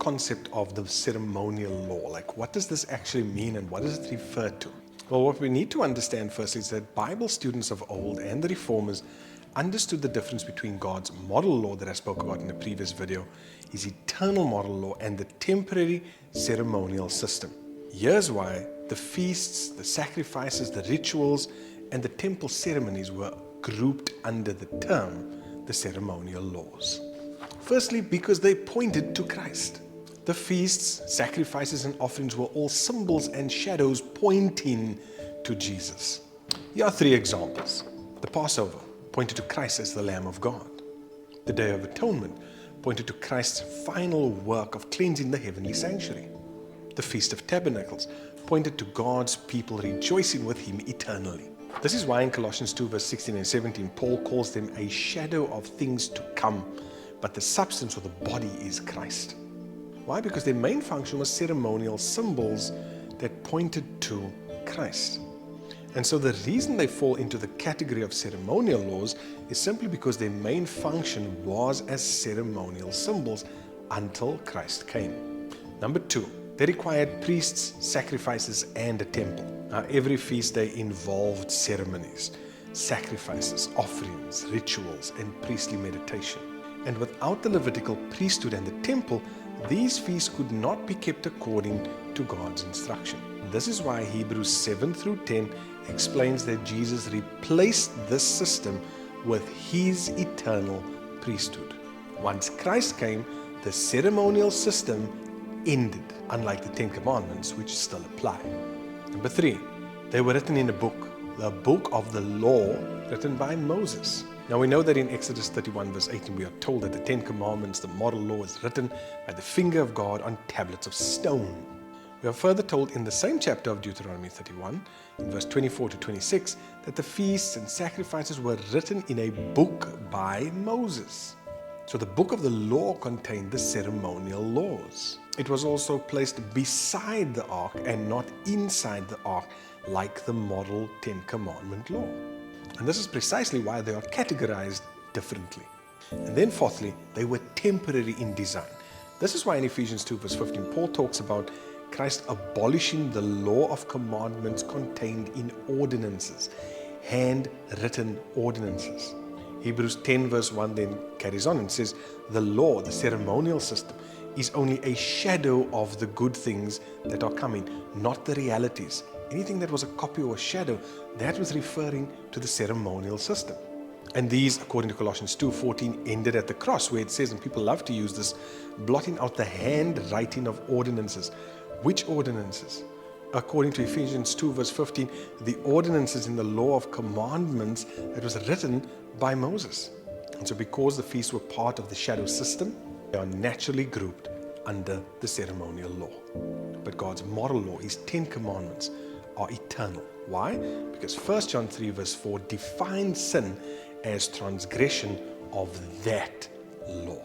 concept of the ceremonial law? Like, what does this actually mean and what does it refer to? Well, what we need to understand first is that Bible students of old and the reformers understood the difference between God's model law that I spoke about in the previous video, his eternal model law, and the temporary ceremonial system. Here's why the feasts, the sacrifices, the rituals, and the temple ceremonies were grouped under the term the ceremonial laws. Firstly, because they pointed to Christ. The feasts, sacrifices, and offerings were all symbols and shadows pointing to Jesus. Here are three examples. The Passover pointed to Christ as the Lamb of God. The Day of Atonement pointed to Christ's final work of cleansing the heavenly sanctuary. The Feast of Tabernacles pointed to God's people rejoicing with Him eternally. This is why in Colossians 2 verse 16 and 17, Paul calls them a shadow of things to come, but the substance or the body is Christ. Why? Because their main function was ceremonial symbols that pointed to Christ. And so the reason they fall into the category of ceremonial laws is simply because their main function was as ceremonial symbols until Christ came. Number two, they required priests, sacrifices, and a temple. Now, every feast day involved ceremonies, sacrifices, offerings, rituals, and priestly meditation. And without the Levitical priesthood and the temple, these feasts could not be kept according to God's instruction. This is why Hebrews 7 through 10 explains that Jesus replaced this system with His eternal priesthood. Once Christ came, the ceremonial system ended, unlike the Ten Commandments, which still apply. Number three, they were written in a book, the book of the law written by Moses. Now we know that in Exodus 31 verse 18 we are told that the Ten Commandments, the model law, is written by the finger of God on tablets of stone. We are further told in the same chapter of Deuteronomy 31, in verse 24 to 26, that the feasts and sacrifices were written in a book by Moses. So the book of the law contained the ceremonial laws. It was also placed beside the ark and not inside the ark, like the model Ten Commandment law. And this is precisely why they are categorized differently. And then fourthly, they were temporary in design. This is why in Ephesians 2 verse 15, Paul talks about Christ abolishing the law of commandments contained in ordinances, handwritten ordinances. Hebrews 10 verse 1 then carries on and says, the law, the ceremonial system, is only a shadow of the good things that are coming, not the realities. Anything that was a copy or a shadow, that was referring to the ceremonial system. And these, according to Colossians 2:14, ended at the cross, where it says, and people love to use this, blotting out the handwriting of ordinances. Which ordinances? According to Ephesians 2 verse 15, the ordinances in the law of commandments that was written by Moses. And so because the feasts were part of the shadow system, they are naturally grouped under the ceremonial law. But God's moral law, His Ten Commandments, are eternal. Why? Because 1 John 3 verse 4 defines sin as transgression of that law.